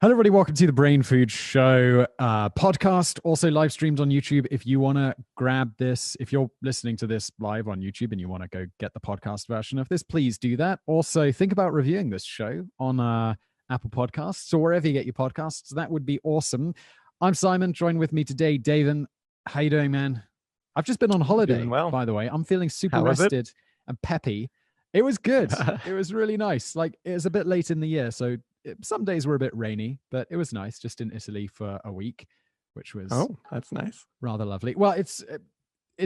Hello, everybody. Welcome to the Brain Food Show podcast, also live streamed on YouTube. If you want to grab this, if you're listening to this live on YouTube and you want to go get the podcast version of this, please do that. Also, think about reviewing this show on Apple Podcasts or wherever you get your podcasts. That would be awesome. I'm Simon. Join with me today, David. How you doing, man? I've just been on holiday, by the way. I'm feeling super rested and peppy. It was good. It was really nice. Like, it was a bit late in the year, so some days were a bit rainy, but it was nice. Just in Italy for a week, which was that's nice, rather lovely. Well, it's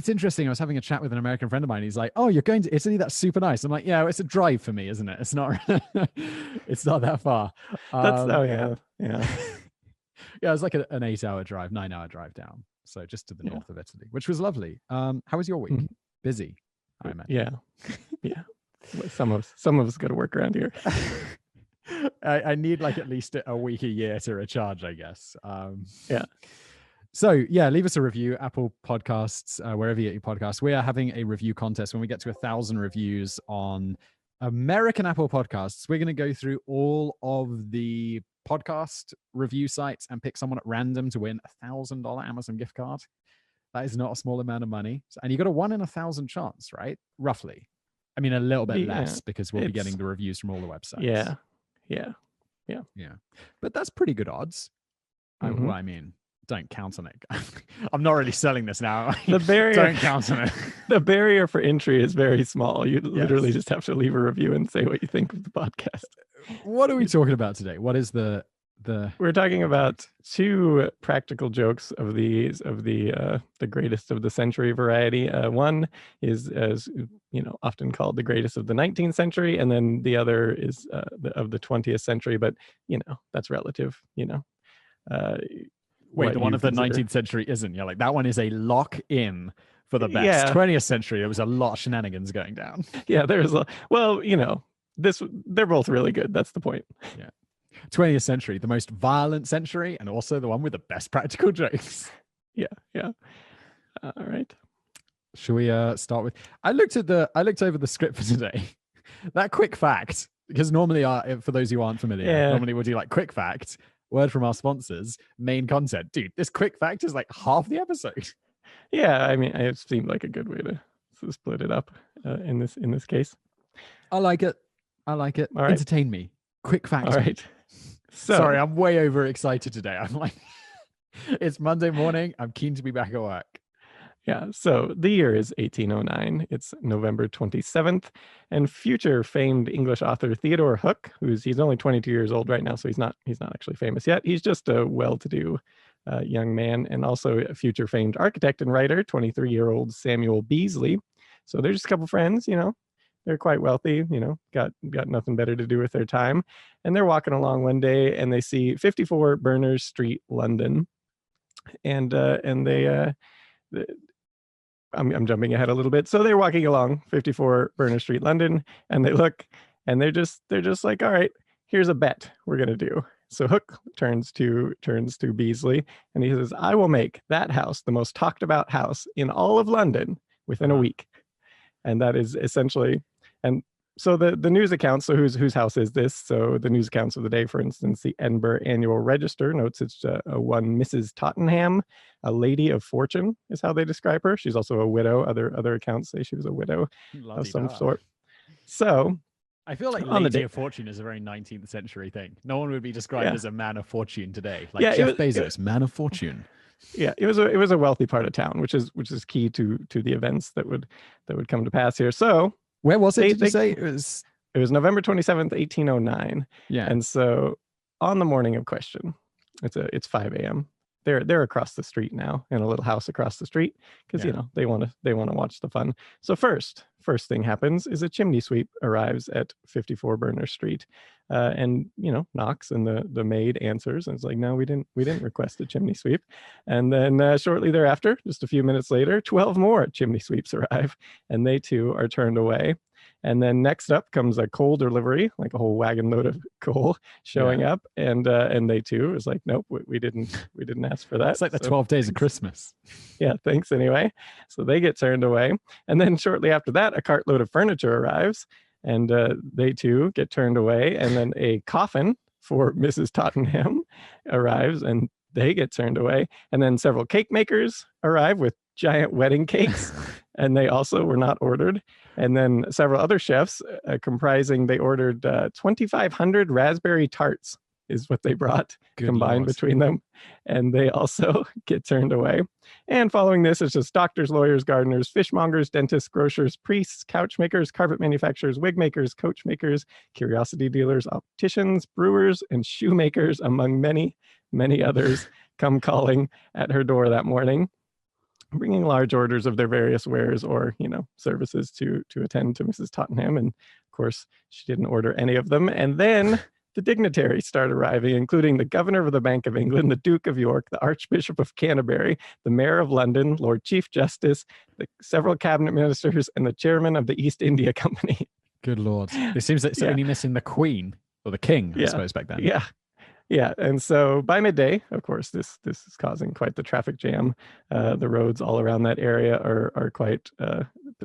interesting. I was having a chat with an American friend of mine. He's like, "Oh, you're going to Italy? That's super nice." I'm like, "Yeah, it's a drive for me, isn't it? It's not, it's not that far." Yeah. Yeah. It was like an 8-hour drive, 9-hour drive down. So just to the north of Italy, which was lovely. How was your week? Busy, I imagine. Yeah. Some of us got to work around here. I need like at least a week a year to recharge, I guess. So leave us a review, Apple Podcasts, wherever you get your podcasts. We are having a review contest. When we get to 1,000 reviews on American Apple Podcasts, we're going to go through all of the podcast review sites and pick someone at random to win a $1,000 Amazon gift card. That is not a small amount of money. And you got a 1 in 1,000 chance, right? Roughly. I mean, a little bit less because we'll be getting the reviews from all the websites. Yeah. But that's pretty good odds. I mean, don't count on it. I'm not really selling this now. The barrier, don't count on it. The barrier for entry is very small. You literally just have to leave a review and say what you think of the podcast. What are we talking about today? What is the We're talking about 2 practical jokes of the greatest of the century variety. One is, as often called the greatest of the 19th century, and then the other is of the 20th century. But that's relative. Wait, the one of the 19th century isn't. Like that one is a lock in for the best. Yeah. 20th century, there was a lot of shenanigans going down. Yeah, they're both really good. That's the point. Yeah. 20th century, the most violent century, and also the one with the best practical jokes. Yeah. All right. Should we start with? I looked over the script for today. That quick fact, because normally, for those who aren't familiar, normally we'll do like quick fact, word from our sponsors, main content. Dude, this quick fact is like half the episode. Yeah, I mean, it seemed like a good way to split it up in this case. I like it. All right. Entertain me. Quick fact. All right. So, sorry, I'm way overexcited today. I'm like, it's Monday morning. I'm keen to be back at work. Yeah. So the year is 1809. It's November 27th, and future famed English author Theodore Hook, he's only 22 years old right now, so he's not actually famous yet. He's just a well-to-do young man, and also a future famed architect and writer, 23-year-old Samuel Beasley. So they're just a couple friends, They're quite wealthy, got nothing better to do with their time. And they're walking along one day and they see 54 Berner Street, London. And I'm jumping ahead a little bit. So they're walking along 54 Berner Street, London, and they look and they're just like, all right, here's a bet we're going to do. So Hook turns to Beasley and he says, I will make that house the most talked about house in all of London within a week. And that is essentially, and so the news accounts, so whose house is this? So the news accounts of the day, for instance, the Edinburgh Annual Register notes it's one Mrs. Tottenham, a lady of fortune is how they describe her. She's also a widow. Other accounts say she was a widow of some sort. So I feel like lady of fortune is a very 19th century thing. No one would be described as a man of fortune today. Like Jeff Bezos, man of fortune. Yeah, it was a wealthy part of town, which is key to the events that would come to pass here. So where was it? Did you say it was November 27th, 1809? Yeah, and so on the morning of question, it's 5 a.m. They're across the street now in a little house across the street because they want to watch the fun. So first thing happens is a chimney sweep arrives at 54 Berner Street, and knocks, and the maid answers and it's like, no, we didn't request a chimney sweep. And then shortly thereafter, just a few minutes later, 12 more chimney sweeps arrive, and they too are turned away. And then next up comes a coal delivery, like a whole wagon load of coal showing up, and they too is like, nope, we didn't ask for that. It's like the 12 days of Christmas. Yeah, thanks anyway. So they get turned away, and then shortly after that, a cartload of furniture arrives, and they too get turned away, and then a coffin for Mrs. Tottenham arrives, and they get turned away. And then several cake makers arrive with giant wedding cakes, and they also were not ordered. And then several other chefs they ordered 2,500 raspberry tarts is what they brought. Good combined Lord. Between them. And they also get turned away. And following this, it's just doctors, lawyers, gardeners, fishmongers, dentists, grocers, priests, couch makers, carpet manufacturers, wig makers, coach makers, curiosity dealers, opticians, brewers, and shoemakers, among many, many others, come calling at her door that morning, bringing large orders of their various wares or, services to attend to Mrs. Tottenham. And of course, she didn't order any of them. And then the dignitaries start arriving, including the Governor of the Bank of England, the Duke of York, the Archbishop of Canterbury, the Mayor of London, Lord Chief Justice, several cabinet ministers, and the Chairman of the East India Company. Good Lord. It seems that it's only missing the Queen, or the King, I suppose, back then. Yeah, and so by midday, of course, this is causing quite the traffic jam. The roads all around that area are quite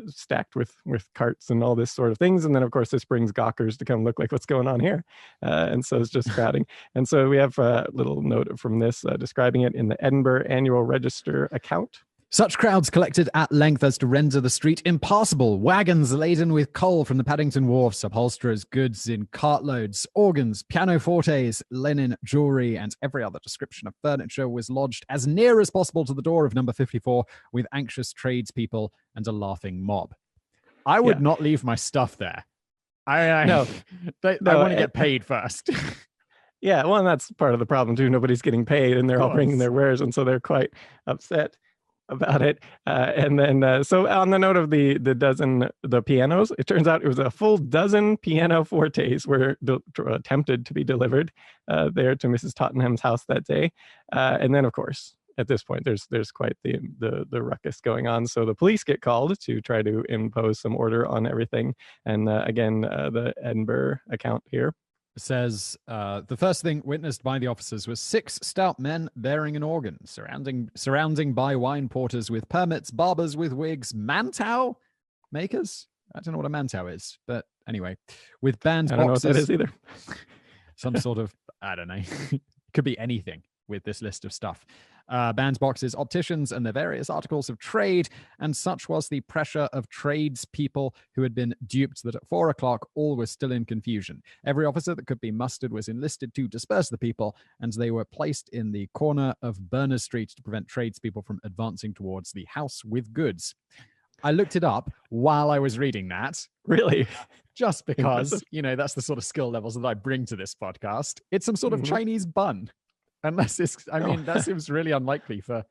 stacked with carts and all this sort of things. And then, of course, this brings gawkers to come look like what's going on here. And so it's just crowding. And so we have a little note from this describing it in the Edinburgh Annual Register account. Such crowds collected at length as to render the street impassable. Wagons laden with coal from the Paddington wharfs, upholsterers' goods in cartloads, organs, pianofortes, linen, jewelry, and every other description of furniture was lodged as near as possible to the door of number 54 with anxious tradespeople and a laughing mob. I would not leave my stuff there. I want to get paid first. Yeah, well, and that's part of the problem too. Nobody's getting paid, and they're all bringing their wares, and so they're quite upset about it. And then so on the note of the pianos, it turns out it was a full dozen pianofortes were attempted to be delivered there to Mrs. Tottenham's house that day. And then, of course, at this point, there's quite the ruckus going on. So the police get called to try to impose some order on everything. And again, the Edinburgh account here says the first thing witnessed by the officers was 6 stout men bearing an organ, surrounding by wine porters with permits, barbers with wigs, mantou makers. I don't know what a mantou is, but anyway, with band boxes. I don't know what that is either. Some sort of, I don't know. Could be anything with this list of stuff. Bandboxes, opticians, and the various articles of trade, and such was the pressure of tradespeople who had been duped that at 4 o'clock all was still in confusion. Every officer that could be mustered was enlisted to disperse the people, and they were placed in the corner of Berner Street to prevent tradespeople from advancing towards the house with goods. I looked it up while I was reading that. Really? Just because, that's the sort of skill levels that I bring to this podcast. It's some sort of Chinese bun. Unless that seems really unlikely for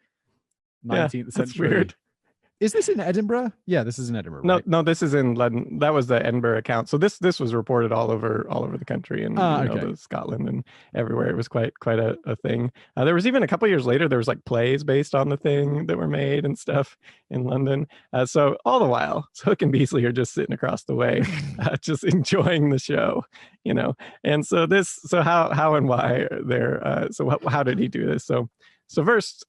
19th century. That's weird. Is this in Edinburgh? Yeah, this is in Edinburgh. Right? No, this is in London. That was the Edinburgh account. So this was reported all over the country and Scotland and everywhere. It was quite a thing. There was even a couple of years later, there was like plays based on the thing that were made and stuff in London. So all the while, Hook and Beasley are just sitting across the way, just enjoying the show, And so how and why they're how did he do this? So first.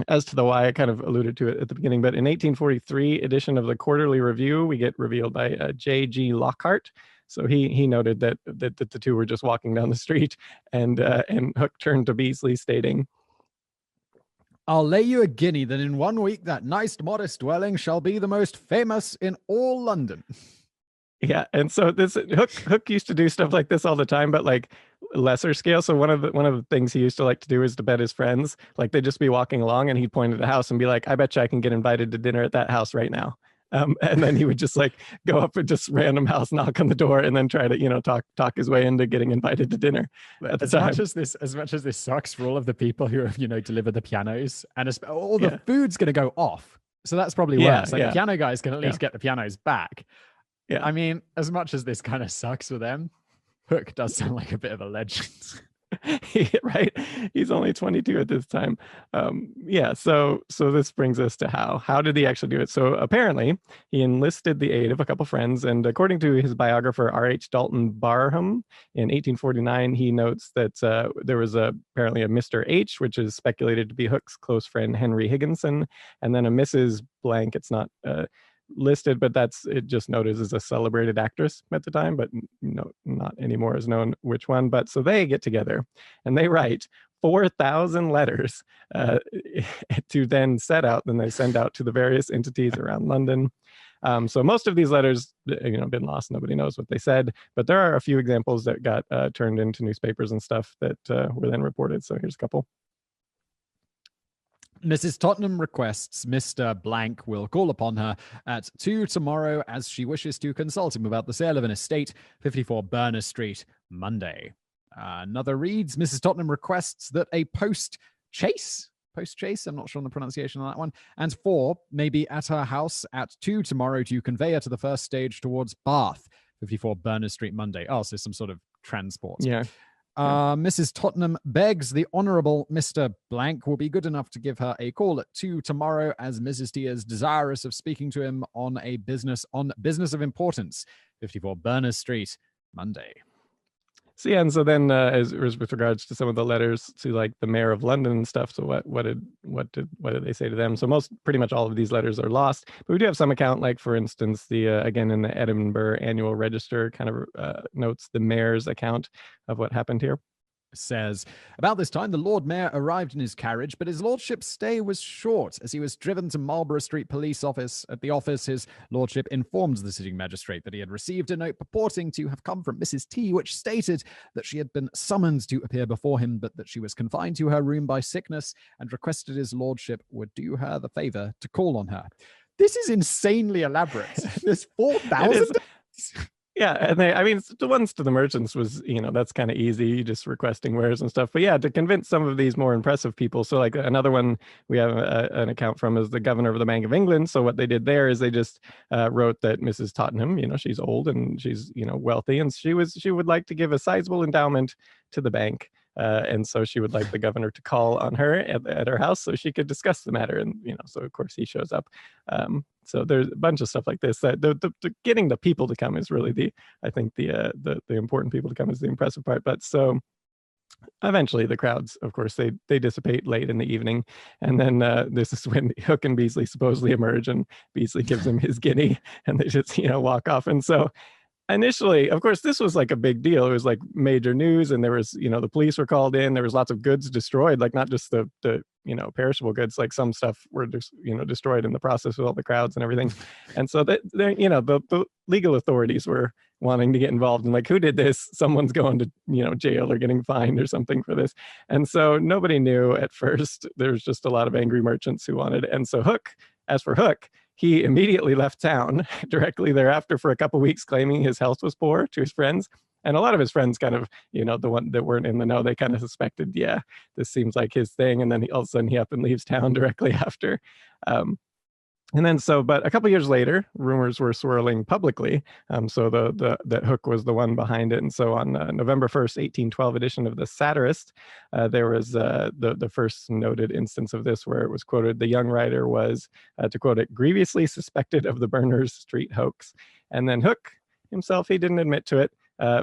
As to the why, I kind of alluded to it at the beginning, but in 1843 edition of the Quarterly Review, we get revealed by J.G. Lockhart. So he noted that the two were just walking down the street, and Hook turned to Beasley, stating, "I'll lay you a guinea that in 1 week that nice modest dwelling shall be the most famous in all London." Yeah, and so this Hook used to do stuff like this all the time, but like lesser scale. So one of the things he used to like to do is to bet his friends. Like they'd just be walking along, and he'd point at a house and be like, "I bet you I can get invited to dinner at that house right now." And then he would just like go up and just random house, knock on the door, and then try to talk his way into getting invited to dinner. As much as this sucks for all of the people who deliver the pianos, and all the food's going to go off. So that's probably worse. The piano guys can at least get the pianos back. Yeah, I mean, as much as this kind of sucks for them, Hook does sound like a bit of a legend. Right? He's only 22 at this time. So this brings us to how did he actually do it? So apparently he enlisted the aid of a couple friends, and according to his biographer R.H. Dalton Barham in 1849, he notes that there was apparently a Mr. H, which is speculated to be Hook's close friend Henry Higginson, and then a Mrs. Blank. It's not listed, but it just noted as a celebrated actress at the time, but not anymore is known which one. But so they get together and they write 4,000 letters to then they send out to the various entities around London. So most of these letters, been lost. Nobody knows what they said, but there are a few examples that got turned into newspapers and stuff that were then reported. So here's a couple. Mrs. Tottenham requests Mr. Blank will call upon her at 2 tomorrow as she wishes to consult him about the sale of an estate, 54 Berner Street, Monday. Another reads, Mrs. Tottenham requests that a post-chase, I'm not sure on the pronunciation on that one, and 4 may be at her house at 2 tomorrow to convey her to the first stage towards Bath, 54 Berner Street, Monday. Oh, so some sort of transport. Yeah. Mrs. Tottenham begs the Honourable Mr. Blank will be good enough to give her a call at 2 tomorrow as Mrs. T is desirous of speaking to him on business of importance, 54 Berner Street, Monday. So yeah, and so then as with regards to some of the letters to like the mayor of London and stuff, so what did they say to them? So pretty much all of these letters are lost, but we do have some account, like for instance, the again in the Edinburgh Annual Register kind of notes the mayor's account of what happened here. Says, about this time, the Lord Mayor arrived in his carriage, but his lordship's stay was short. As he was driven to Marlborough Street Police Office, at the office, his lordship informed the sitting magistrate that he had received a note purporting to have come from Mrs. T, which stated that she had been summoned to appear before him, but that she was confined to her room by sickness, and requested his lordship would do her the favor to call on her. This is insanely elaborate. There's 4,000. Yeah, and the ones to the merchants was, that's kind of easy, just requesting wares and stuff. But yeah, to convince some of these more impressive people. So like another one we have an account from is the governor of the Bank of England. So what they did there is they just wrote that Mrs. Tottenham, she's old and she's, wealthy, and she would like to give a sizable endowment to the bank. And so she would like the governor to call on her at her house so she could discuss the matter. And, so of course he shows up. So there's a bunch of stuff like this that the getting the people to come is really the important people to come is the impressive part. But so eventually the crowds, of course, they dissipate late in the evening. And then this is when Hook and Beasley supposedly emerge, and Beasley gives him his guinea and they just, walk off. And so initially, of course, this was like a big deal. It was like major news, and there was, the police were called in. There was lots of goods destroyed, like not just the perishable goods, like some stuff were just, destroyed in the process with all the crowds and everything. And so that, the legal authorities were wanting to get involved, and like, who did this? Someone's going to, jail or getting fined or something for this. And so nobody knew at first. There's just a lot of angry merchants who wanted. And so as for Hook, he immediately left town directly thereafter for a couple of weeks, claiming his health was poor to his friends. And a lot of his friends kind of, the one that weren't in the know, they kind of suspected, yeah, this seems like his thing. And then all of a sudden he up and leaves town directly after. But a couple of years later, rumors were swirling publicly. So that Hook was the one behind it. And so on November 1st, 1812 edition of the Satirist, there was the first noted instance of this where it was quoted, the young writer was, to quote it, grievously suspected of the Berners Street hoax. And then Hook himself, he didn't admit to it.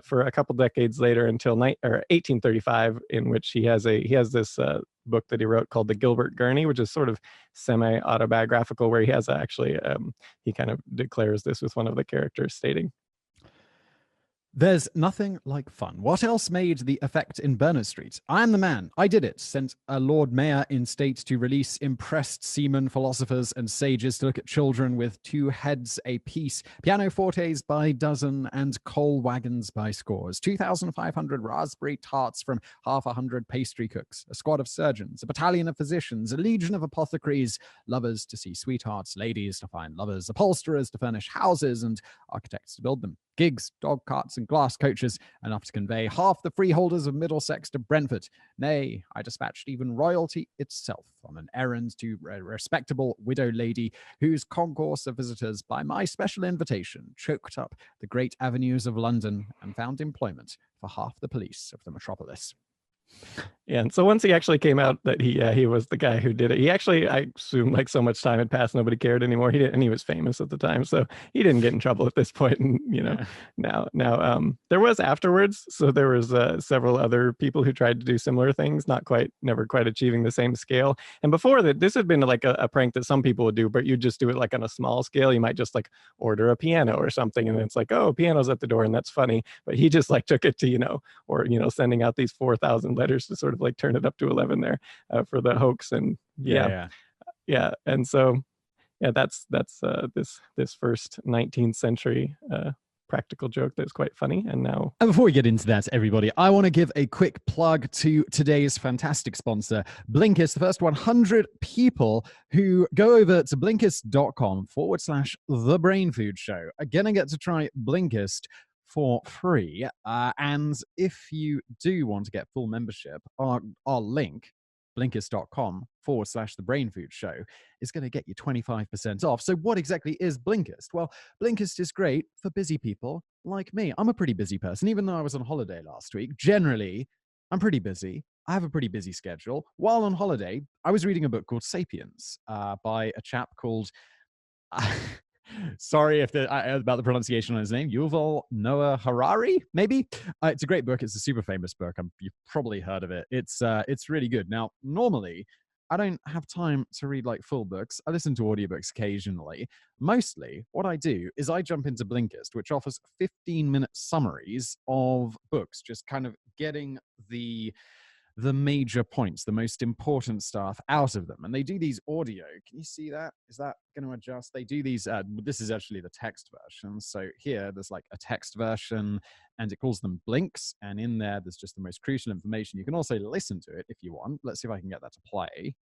For a couple decades later until 1835, in which he has this book that he wrote called The Gilbert Gurney, which is sort of semi-autobiographical, where he has actually, he kind of declares this with one of the characters stating, there's nothing like fun. What else made the effect in Berner Street? I am the man. I did it. Sent a Lord Mayor in state to release impressed seamen, philosophers, and sages to look at children with 2 heads apiece, pianofortes by dozen, and coal wagons by scores, 2,500 raspberry tarts from 100 pastry cooks, a squad of surgeons, a battalion of physicians, a legion of apothecaries, lovers to see sweethearts, ladies to find lovers, upholsterers to furnish houses, and architects to build them. Gigs, dog carts, and glass coaches, enough to convey half the freeholders of Middlesex to Brentford. Nay, I dispatched even royalty itself on an errand to a respectable widow lady, whose concourse of visitors, by my special invitation, choked up the great avenues of London and found employment for half the police of the metropolis. And so once he actually came out that he was the guy who did it, he actually, I assume, like, so much time had passed, nobody cared anymore. He didn't, and he was famous at the time, so he didn't get in trouble at this point. And now there was afterwards. So there was several other people who tried to do similar things, never quite achieving the same scale. And before that, this had been like a prank that some people would do, but you just do it like on a small scale. You might just like order a piano or something, and it's like, oh, piano's at the door, and that's funny. But he just like took it to sending out these 4,000 letters to sort of like turn it up to 11 there for the hoax. And and so that's this first 19th century practical joke that's quite funny. And before we get into that, everybody, I want to give a quick plug to today's fantastic sponsor, Blinkist. The first 100 people who go over to Blinkist.com/The Brain Food Show are gonna get to try Blinkist for free. And if you do want to get full membership, our link, Blinkist.com/The Brain Food Show, is going to get you 25% off. So what exactly is Blinkist? Well, Blinkist is great for busy people like me. I'm a pretty busy person, even though I was on holiday last week. Generally, I'm pretty busy. I have a pretty busy schedule. While on holiday, I was reading a book called Sapiens by a chap called... Sorry about the pronunciation on his name. Yuval Noah Harari, maybe. It's a great book. It's a super famous book. You've probably heard of it. It's really good. Now, normally, I don't have time to read like full books. I listen to audiobooks occasionally. Mostly, what I do is I jump into Blinkist, which offers 15-minute summaries of books, just kind of getting the major points, the most important stuff out of them. And they do these audio. Can you see that? Is that going to adjust? They do these, this is actually the text version. So here there's like a text version and it calls them blinks. And in there, there's just the most crucial information. You can also listen to it if you want. Let's see if I can get that to play.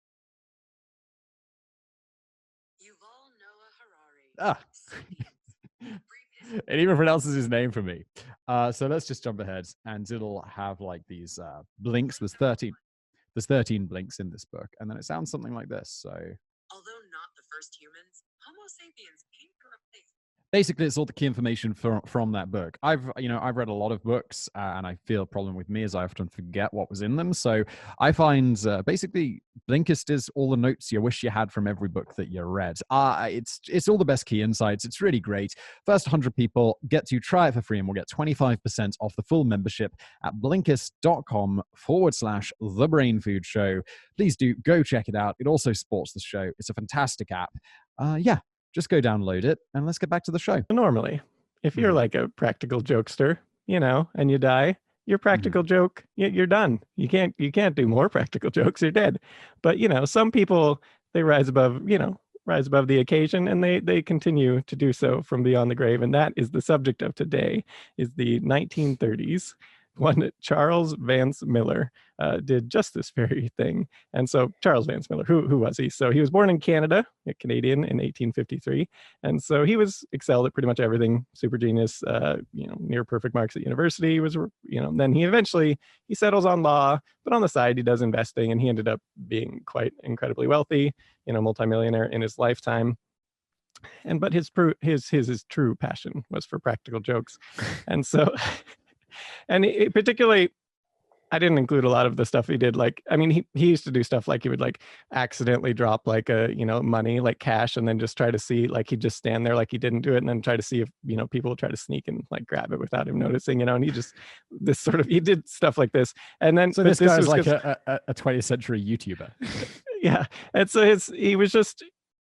Yuval Noah Harari. It even pronounces his name for me. So let's just jump ahead, and it'll have like these blinks. There's 13 blinks in this book, and then it sounds something like this. So, although not the first humans, Homo sapiens came to replace. Basically, it's all the key information from that book. I've read a lot of books, and I feel a problem with me is I often forget what was in them. So I find basically Blinkist is all the notes you wish you had from every book that you read. It's all the best key insights. It's really great. First 100 people get to try it for free, and we'll get 25% off the full membership at Blinkist.com/The Brain Food Show. Please do go check it out. It also supports the show. It's a fantastic app. Just go download it, and let's get back to the show. Normally, if you're like a practical jokester, and you die, your practical joke, you're done. You can't do more practical jokes. You're dead. But some people, they rise above the occasion, and they continue to do so from beyond the grave. And that is the subject of today, is the 1930s. One Charles Vance Miller did just this very thing. And so Charles Vance Miller, who was he? So he was born in Canada, a Canadian, in 1853. And so he was excelled at pretty much everything, super genius, near perfect marks at university. Then he settles on law, but on the side, he does investing, and he ended up being quite incredibly wealthy, multimillionaire in his lifetime. But his true passion was for practical jokes. And so... And particularly, I didn't include a lot of the stuff he did. Like, I mean, he used to do stuff like he would like accidentally drop like money, like cash, and then just try to see, like, he'd just stand there like he didn't do it, and then try to see if people would try to sneak and like grab it without him noticing. And he did stuff like this. And then this guy's like a 20th century YouTuber. Yeah, and so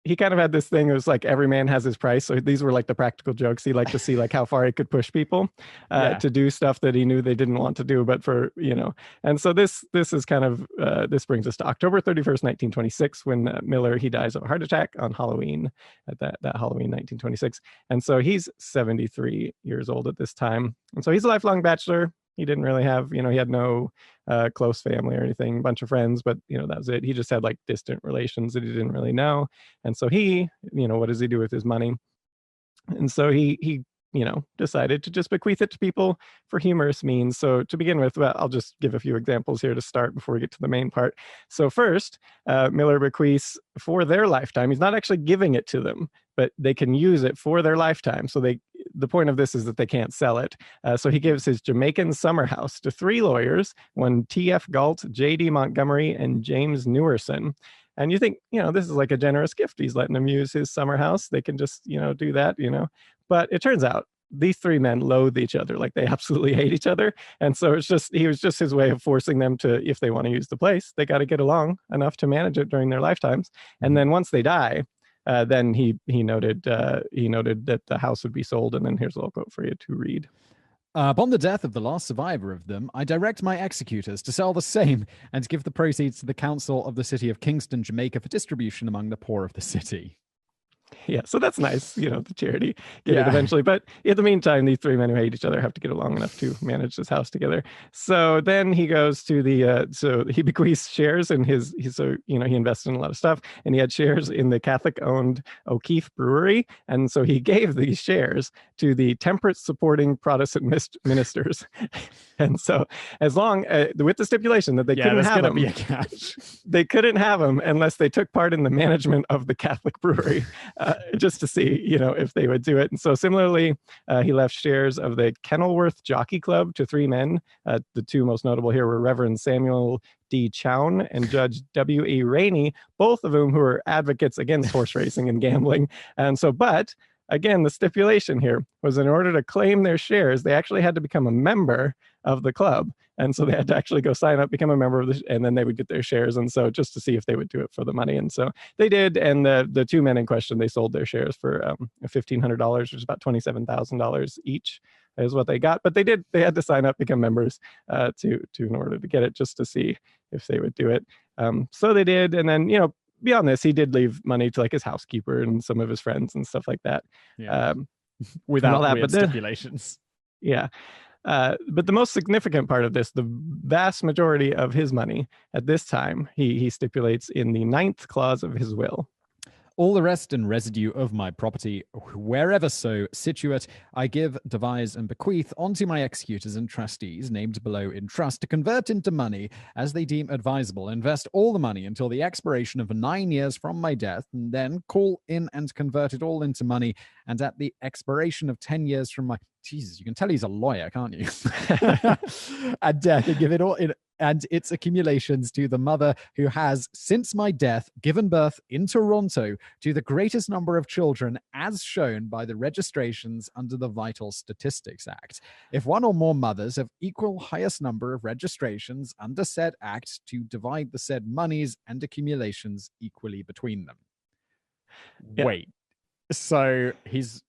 he kind of had this thing. It was like every man has his price. So these were like the practical jokes. He liked to see like how far he could push people to do stuff that he knew they didn't want to do, but and so this is kind of, this brings us to October 31st, 1926, when Miller, he dies of a heart attack on Halloween, at that Halloween, 1926. And so he's 73 years old at this time. And so he's a lifelong bachelor. He didn't really have, he had no close family or anything, a bunch of friends, but, that was it. He just had like distant relations that he didn't really know. And so he, what does he do with his money? And so he decided to just bequeath it to people for humorous means. So to begin with, I'll just give a few examples here to start before we get to the main part. So first, Miller bequeaths for their lifetime. He's not actually giving it to them, but they can use it for their lifetime. So the point of this is that they can't sell it. So he gives his Jamaican summer house to 3 lawyers, one T.F. Galt, J.D. Montgomery, and James Newerson. And you think, this is like a generous gift. He's letting them use his summer house. They can just, do that, But it turns out these 3 men loathe each other. Like, they absolutely hate each other. And so he was just his way of forcing them to, if they want to use the place, they got to get along enough to manage it during their lifetimes. And then once they die, then he noted that the house would be sold. And then here's a little quote for you to read. Upon the death of the last survivor of them, I direct my executors to sell the same and give the proceeds to the council of the city of Kingston, Jamaica, for distribution among the poor of the city. Yeah, so that's nice, the charity get it eventually. But in the meantime, these 3 men who hate each other have to get along enough to manage this house together. So then he goes to so he bequeaths shares in he invested in a lot of stuff, and he had shares in the Catholic-owned O'Keefe Brewery. And so he gave these shares to the temperance-supporting Protestant ministers. And so as long, with the stipulation that they couldn't have them, be a catch. They couldn't have them unless they took part in the management of the Catholic brewery. Just to see, if they would do it. And so similarly, he left shares of the Kenilworth Jockey Club to 3 men. The 2 most notable here were Reverend Samuel D. Chown and Judge W.E. Rainey, both of whom who were advocates against horse racing and gambling. And so, but again, the stipulation here was in order to claim their shares, they actually had to become a member of the club. And so they had to actually go sign up, become a member of and then they would get their shares. And so just to see if they would do it for the money. And so they did. And the 2 men in question, they sold their shares for $1,500, which is about $27,000 each is what they got. But they had to sign up, become members in order to get it, just to see if they would do it. So they did. And then, beyond this, he did leave money to like his housekeeper and some of his friends and stuff like that. Yeah. Without all that, weird stipulations. Yeah. But the most significant part of this, the vast majority of his money at this time, he stipulates in the 9th clause of his will. All the rest and residue of my property, wherever so situate, I give, devise, and bequeath unto my executors and trustees, named below in trust, to convert into money as they deem advisable, invest all the money until the expiration of 9 years from my death, and then call in and convert it all into money, and at the expiration of 10 years from my... Jesus, you can tell he's a lawyer, can't you? At death, and give it all in and its accumulations to the mother who has, since my death, given birth in Toronto to the greatest number of children as shown by the registrations under the Vital Statistics Act. If one or more mothers have equal highest number of registrations under said act, to divide the said monies and accumulations equally between them. Yeah. Wait, so he's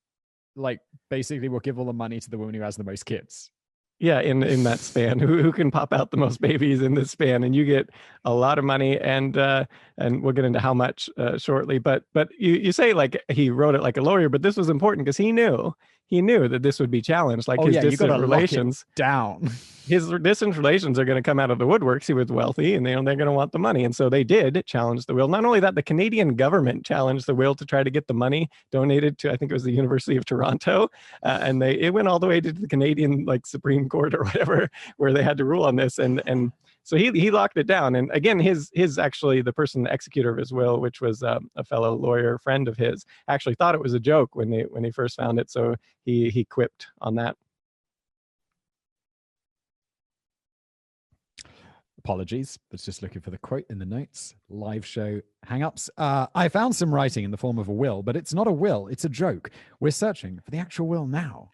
like, basically we'll give all the money to the woman who has the most kids. Yeah, in that span, who can pop out the most babies in this span, and you get a lot of money, and we'll get into how much shortly. But you say like he wrote it like a lawyer, but this was important because he knew that this would be challenged. Like his distant relations down. His distant relations are going to come out of the woodworks. He was wealthy, and they're going to want the money, and so they did challenge the will. Not only that, the Canadian government challenged the will to try to get the money donated to, I think it was the University of Toronto, and it went all the way to the Canadian like Supreme Court or whatever, where they had to rule on this, and so he locked it down. And again, his actually the person, the executor of his will, which was a fellow lawyer friend of his, actually thought it was a joke when he first found it, so he quipped on that. Apologies, was just looking for the quote in the notes. Live show hang-ups. I found some writing in the form of a will, but it's not a will, it's a joke. We're searching for the actual will now.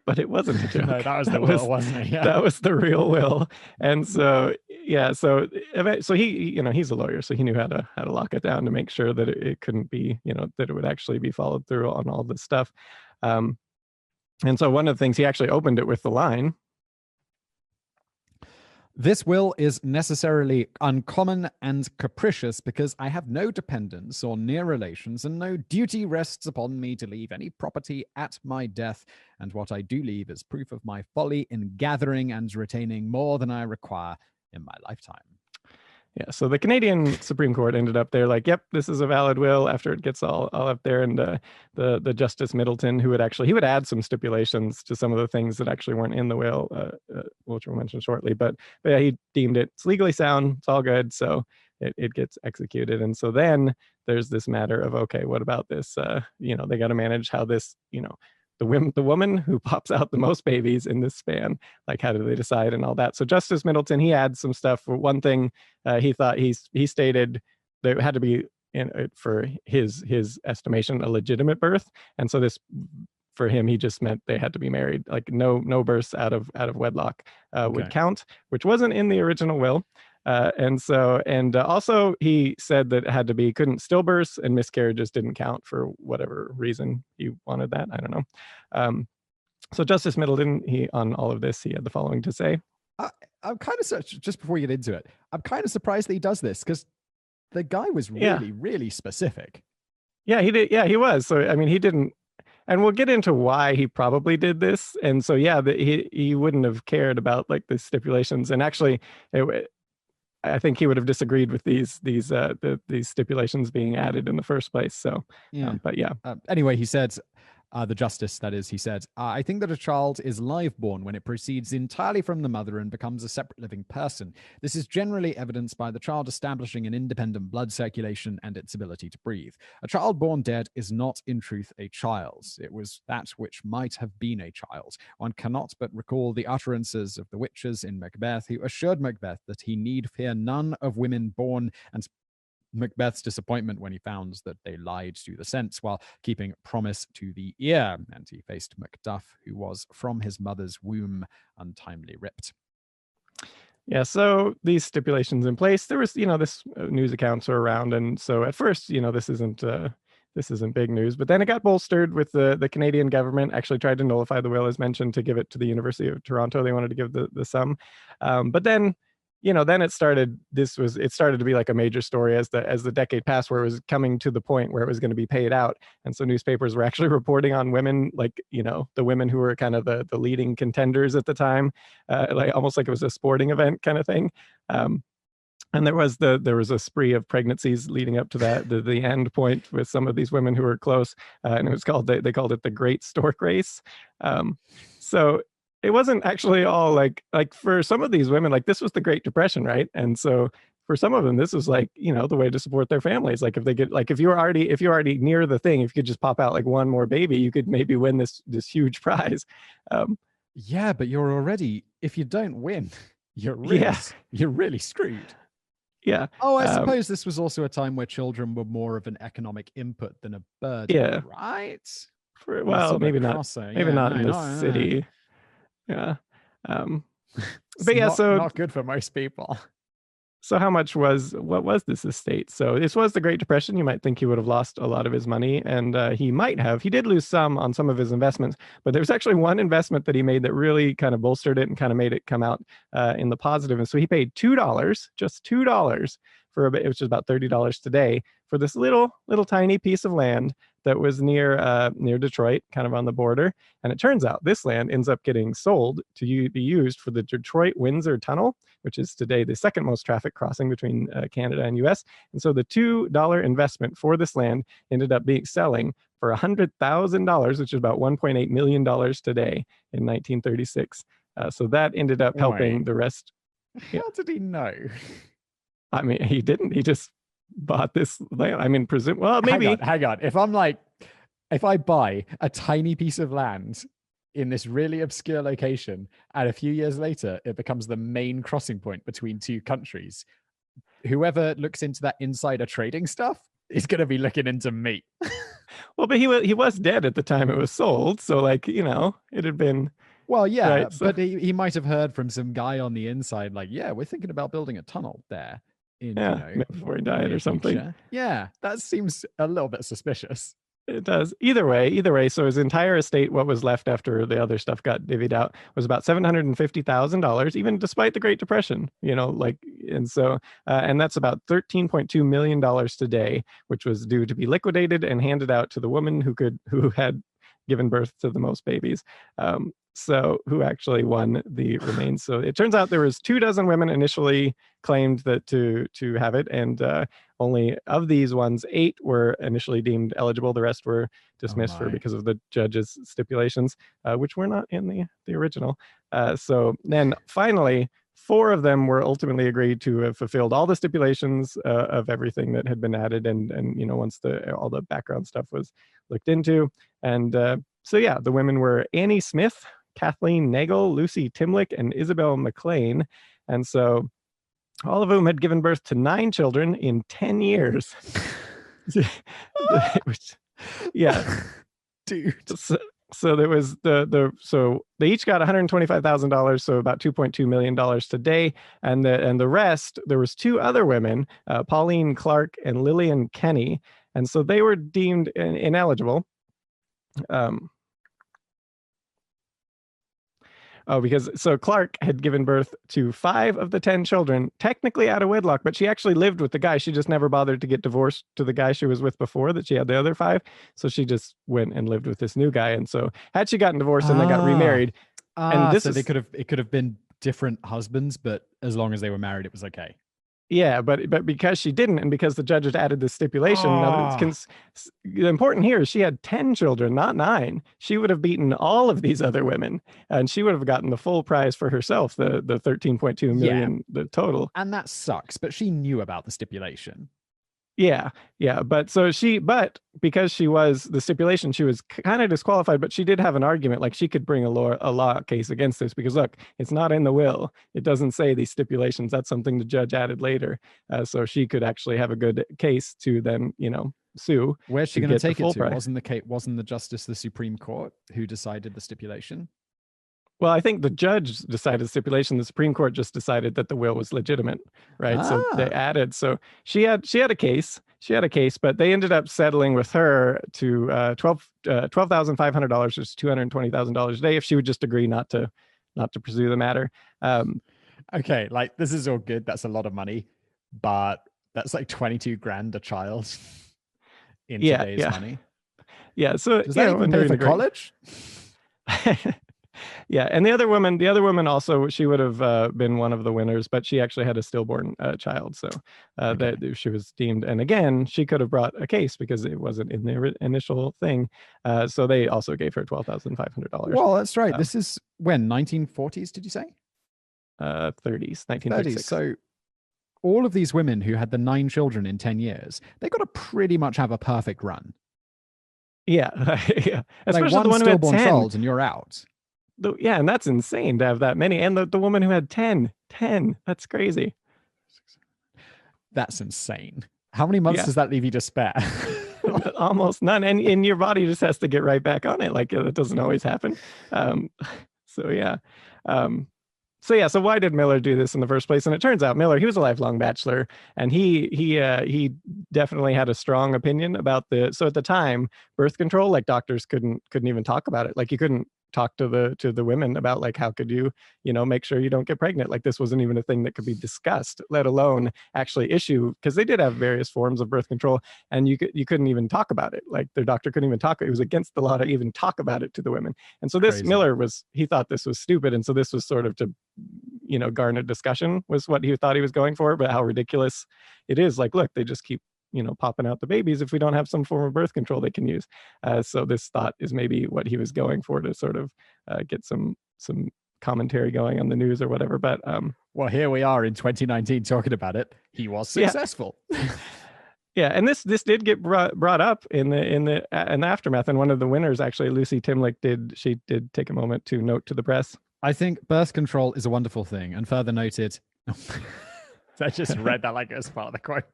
But it wasn't a joke. No, that was the will, wasn't it? Yeah. That was the real will. And so, yeah, so he, he's a lawyer, so he knew how to lock it down to make sure that it couldn't be, that it would actually be followed through on all this stuff. And so one of the things, he actually opened it with the line, "This will is necessarily uncommon and capricious because I have no dependents or near relations, and no duty rests upon me to leave any property at my death, and what I do leave is proof of my folly in gathering and retaining more than I require in my lifetime." Yeah, so the Canadian Supreme Court ended up there like, yep, this is a valid will after it gets all up there. And the Justice Middleton, he would add some stipulations to some of the things that actually weren't in the will, which we'll mention shortly. But yeah, he deemed it's legally sound. It's all good. So it gets executed. And so then there's this matter of, okay, what about this? They got to manage how this, the woman who pops out the most babies in this span. Like, how do they decide and all that? So Justice Middleton, he adds some stuff. For one thing, he thought he stated there had to be, for his estimation, a legitimate birth, and so this, for him, he just meant they had to be married. Like, no births out of wedlock would count, which wasn't in the original will. And also he said that it had to be, couldn't stillbirths and miscarriages didn't count for whatever reason he wanted that. I don't know. So Justice Middleton, he, on all of this, he had the following to say. I'm kind of, just before you get into it, I'm kind of surprised that he does this, because the guy was really, really specific. Yeah, he did. Yeah, he was. So, I mean, he didn't, and we'll get into why he probably did this. And so, yeah, he wouldn't have cared about like the stipulations. And actually, I think he would have disagreed with these stipulations being added in the first place. So, yeah. But yeah. Anyway, he said, the justice, that is, he said, I think that a child is live-born when it proceeds entirely from the mother and becomes a separate living person. This is generally evidenced by the child establishing an independent blood circulation and its ability to breathe. A child born dead is not, in truth, a child. It was that which might have been a child. One cannot but recall the utterances of the witches in Macbeth, who assured Macbeth that he need fear none of women born, and Macbeth's disappointment when he found that they lied to the sense while keeping promise to the ear, and he faced Macduff, who was from his mother's womb untimely ripped. Yeah, so these stipulations in place, there was, this news accounts are around, and so at first, this isn't big news, but then it got bolstered with the Canadian government actually tried to nullify the will, as mentioned, to give it to the University of Toronto. They wanted to give the sum, but then then it started to be like a major story as the decade passed, where it was coming to the point where it was going to be paid out. And so newspapers were actually reporting on women, like, the women who were kind of the leading contenders at the time, like almost like it was a sporting event kind of thing. And there was a spree of pregnancies leading up to that, the end point with some of these women who were close. And it was called, they called it the Great Stork Race. So it wasn't actually all like for some of these women, like this was the Great Depression, right? And so for some of them, this was like, the way to support their families. Like if they get, like if you're already near the thing, if you could just pop out like one more baby, you could maybe win this huge prize. Yeah, but you're already, if you don't win, you're really screwed. Yeah. Oh, I suppose this was also a time where children were more of an economic input than a burden. Yeah. Right. Well, maybe not. Maybe not in the city. Yeah. But yeah, so not good for most people. So what was this estate? So this was the Great Depression. You might think he would have lost a lot of his money, and he did lose some on some of his investments, but there's actually one investment that he made that really kind of bolstered it and kind of made it come out in the positive. And so he paid just $2 for a bit, which is about $30 today, for this little tiny piece of land that was near Detroit, kind of on the border. And it turns out this land ends up getting sold to be used for the Detroit-Windsor Tunnel, which is today the second most traffic crossing between Canada and US. And so the $2 investment for this land ended up selling for $100,000, which is about $1.8 million today in 1936. So that ended up helping the rest. How did he know? I mean, he didn't. He just bought this land. I mean, maybe. Hang on. If I buy a tiny piece of land in this really obscure location, and a few years later, it becomes the main crossing point between two countries, whoever looks into that insider trading stuff is going to be looking into me. Well, but he was dead at the time it was sold. So like, it had been. Well, yeah, right, so. But he might have heard from some guy on the inside, like, yeah, we're thinking about building a tunnel there. Before he died or something. Future. Yeah, that seems a little bit suspicious. It does. Either way. So his entire estate, what was left after the other stuff got divvied out, was about $750,000, even despite the Great Depression. And so, and that's about $13.2 million today, which was due to be liquidated and handed out to the woman who had given birth to the most babies. So who actually won the remains. So it turns out there was 24 women initially claimed that to have it, and only of these ones, 8 were initially deemed eligible. The rest were dismissed because of the judge's stipulations, which were not in the original. So then finally, 4 of them were ultimately agreed to have fulfilled all the stipulations of everything that had been added, and once all the background stuff was looked into, and yeah, the women were Annie Smith, Kathleen Nagel, Lucy Timlick, and Isabel McLean. And so all of whom had given birth to 9 children in 10 years. Yeah. Dude. So there was so they each got $125,000, so about $2.2 million today, and the rest, there was 2 other women, Pauline Clark and Lillian Kenny, and so they were deemed ineligible. Because Clark had given birth to 5 of the 10 children, technically out of wedlock, but she actually lived with the guy. She just never bothered to get divorced to the guy she was with before, that she had the other 5. So she just went and lived with this new guy. And so had she gotten divorced and they got remarried, and it could have been different husbands, but as long as they were married, it was okay. Yeah, but because she didn't, and because the judge had added this stipulation, the important here is she had 10 children, not 9. She would have beaten all of these other women, and she would have gotten the full prize for herself, the 13.2 million, the total. And that sucks, but she knew about the stipulation. Yeah. But because she was the stipulation, she was kind of disqualified, but she did have an argument. Like, she could bring a law case against this, because look, it's not in the will. It doesn't say these stipulations. That's something the judge added later. So she could actually have a good case to then, sue. Where's she going to take it to? Wasn't the justice the Supreme Court who decided the stipulation? Well, I think the judge decided the stipulation. The Supreme Court just decided that the will was legitimate, right? So they added. So she had a case. But they ended up settling with her to $12,500, which is $220,000 a day, if she would just agree not to pursue the matter. Okay, like, this is all good. That's a lot of money, but that's like 22 grand a child in today's money. Yeah. So does that even pay for college? Yeah, and the other woman also, she would have been one of the winners, but she actually had a stillborn child, so that she was deemed. And again, she could have brought a case because it wasn't in the initial thing. So they also gave her $12,500. Well, that's right. This is when 1940s? Did you say? 30s, 1936. So all of these women who had the 9 children in 10 years, they got to pretty much have a perfect run. Yeah, yeah. Especially like, the one who had 10 child and you're out. And that's insane to have that many. And the woman who had 10, that's crazy. That's insane. How many months does that leave you to spare? Almost none. And your body just has to get right back on it. Like, that doesn't always happen. So why did Miller do this in the first place? And it turns out Miller, he was a lifelong bachelor, and he definitely had a strong opinion about so at the time, birth control, like, doctors couldn't even talk about it. Like, you couldn't talk to the women about, like, how could you make sure you don't get pregnant. Like, this wasn't even a thing that could be discussed, let alone actually issue, because they did have various forms of birth control, and you couldn't even talk about it. Like, their doctor couldn't even talk. It was against the law to even talk about it to the women. And so this Miller he thought this was stupid, and so this was sort of to garner discussion, was what he thought he was going for. But how ridiculous it is. Like, look, they just keep popping out the babies if we don't have some form of birth control they can use. So this thought is maybe what he was going for, to sort of get some commentary going on the news or whatever. But well, here we are in 2019 talking about it. He was successful. Yeah, and this did get brought up in the aftermath. And one of the winners, actually, Lucy Timlick, did take a moment to note to the press. I think birth control is a wonderful thing, and further noted. I just read that like as part of the quote.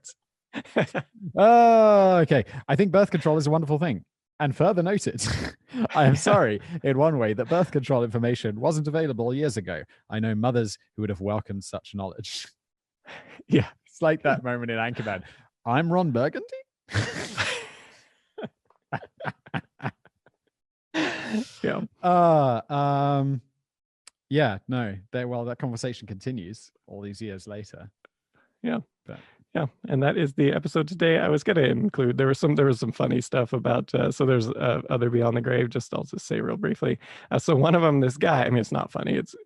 Okay. I think birth control is a wonderful thing. And further noted, I am sorry in one way that birth control information wasn't available years ago. I know mothers who would have welcomed such knowledge. Yeah. It's like that moment in Anchorman. I'm Ron Burgundy. Yeah. No. That conversation continues all these years later. Yeah. Yeah, and that is the episode today. I was going to include, there was some funny stuff about, so there's other Beyond the Grave, I'll just say real briefly. So one of them, this guy, I mean, it's not funny, it's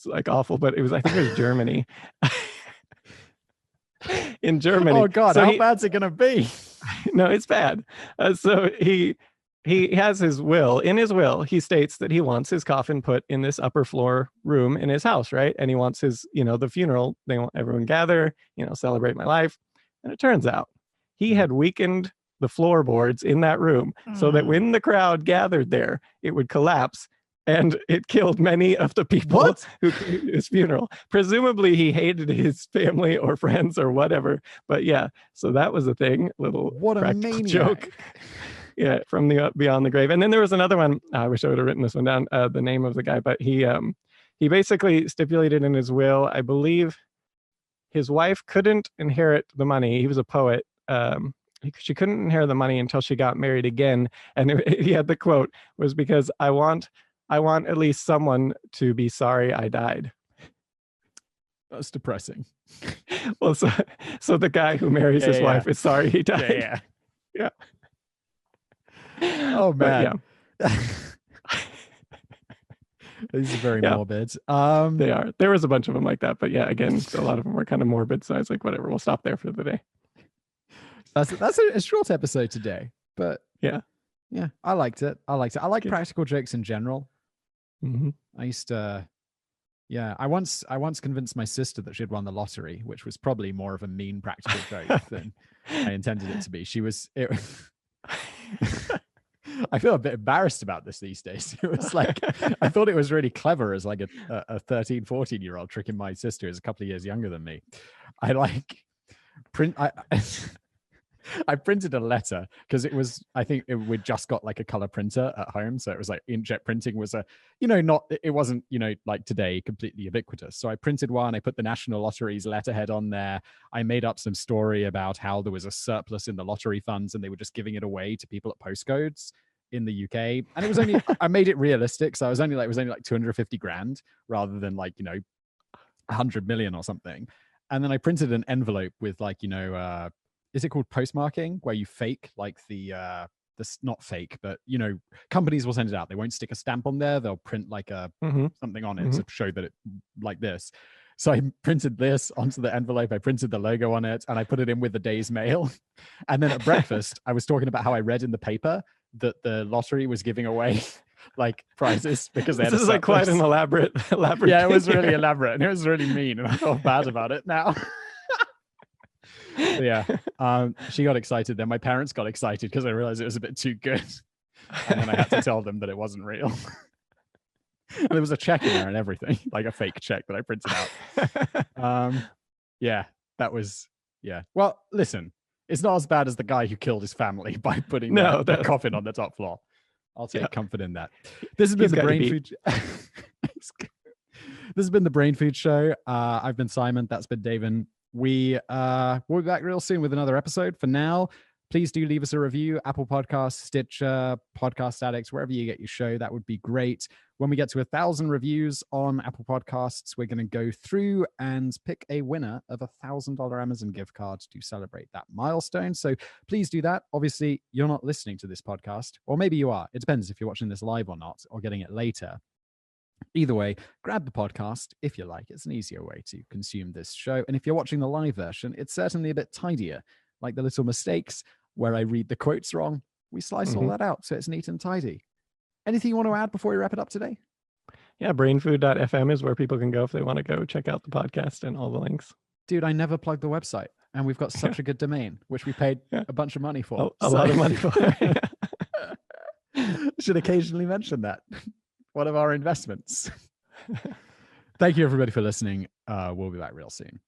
like awful, but I think it was Germany. In Germany. Oh God, how bad's it going to be? No, it's bad. So he has his will. In his will, he states that he wants his coffin put in this upper floor room in his house, right? And he wants his, the funeral, they want everyone gather, celebrate my life. And it turns out he had weakened the floorboards in that room so that when the crowd gathered there, it would collapse. And it killed many of the people who came to his funeral. Presumably, he hated his family or friends or whatever. But yeah, so that was a thing. Little practical joke. Yeah, from the Beyond the Grave. And then there was another one. I wish I would have written this one down. The name of the guy, but he basically stipulated in his will, I believe, his wife couldn't inherit the money. He was a poet. She couldn't inherit the money until she got married again. And he had the quote was because I want at least someone to be sorry I died. That's depressing. Well, so the guy who marries his wife is sorry he died. Yeah. Oh man. These are very morbid. They are. There was a bunch of them like that, but yeah, again, a lot of them were kind of morbid. So I was like, whatever, we'll stop there for the day. That's a short episode today, but yeah, I liked it. I like practical jokes in general. Mm-hmm. I used to, I once convinced my sister that she'd won the lottery, which was probably more of a mean practical joke than I intended it to be. I feel a bit embarrassed about this these days. It was like, I thought it was really clever as like a 13, 14-year-old tricking my sister who's a couple of years younger than me. I printed a letter because I think we'd just got like a color printer at home. So it was like inkjet printing was it wasn't, like today, completely ubiquitous. So I printed one, I put the National Lottery's letterhead on there. I made up some story about how there was a surplus in the lottery funds and they were just giving it away to people at postcodes in the UK. And it was only, I made it realistic. So it was only like 250 grand rather than like, 100 million or something. And then I printed an envelope with like, is it called postmarking, where you fake like not fake, but companies will send it out. They won't stick a stamp on there. They'll print like something on it to show that it like this. So I printed this onto the envelope. I printed the logo on it and I put it in with the day's mail. And then at breakfast, I was talking about how I read in the paper that the lottery was giving away like prizes because they had this is like quite an elaborate. Yeah, it was really elaborate and it was really mean. And I felt bad about it now. Yeah, she got excited. Then my parents got excited because I realized it was a bit too good, and then I had to tell them that it wasn't real. And there was a check in there and everything, like a fake check that I printed out. Yeah, that was Well, listen, it's not as bad as the guy who killed his family by putting the coffin on the top floor. I'll take comfort in that. This has been the Brain Food. This has been the Brain Food Show. I've been Simon. That's been David. We'll be back real soon with another episode. For now, please do leave us a review. Apple Podcasts, Stitcher, Podcast Addicts, wherever you get your show. That would be great. When we get to 1,000 reviews on Apple Podcasts, we're going to go through and pick a winner of a $1,000 Amazon gift card to celebrate that milestone. So please do that. Obviously, you're not listening to this podcast, or maybe you are. It depends if you're watching this live or not, or getting it later. Either way, grab the podcast if you like. It's an easier way to consume this show. And if you're watching the live version, it's certainly a bit tidier. Like the little mistakes where I read the quotes wrong, we slice all that out so it's neat and tidy. Anything you want to add before we wrap it up today? Yeah, brainfood.fm is where people can go if they want to go check out the podcast and all the links. Dude, I never plugged the website. And we've got such a good domain, which we paid a bunch of money for. A lot of money for. Should occasionally mention that. One of our investments. Thank you, everybody, for listening. We'll be back real soon.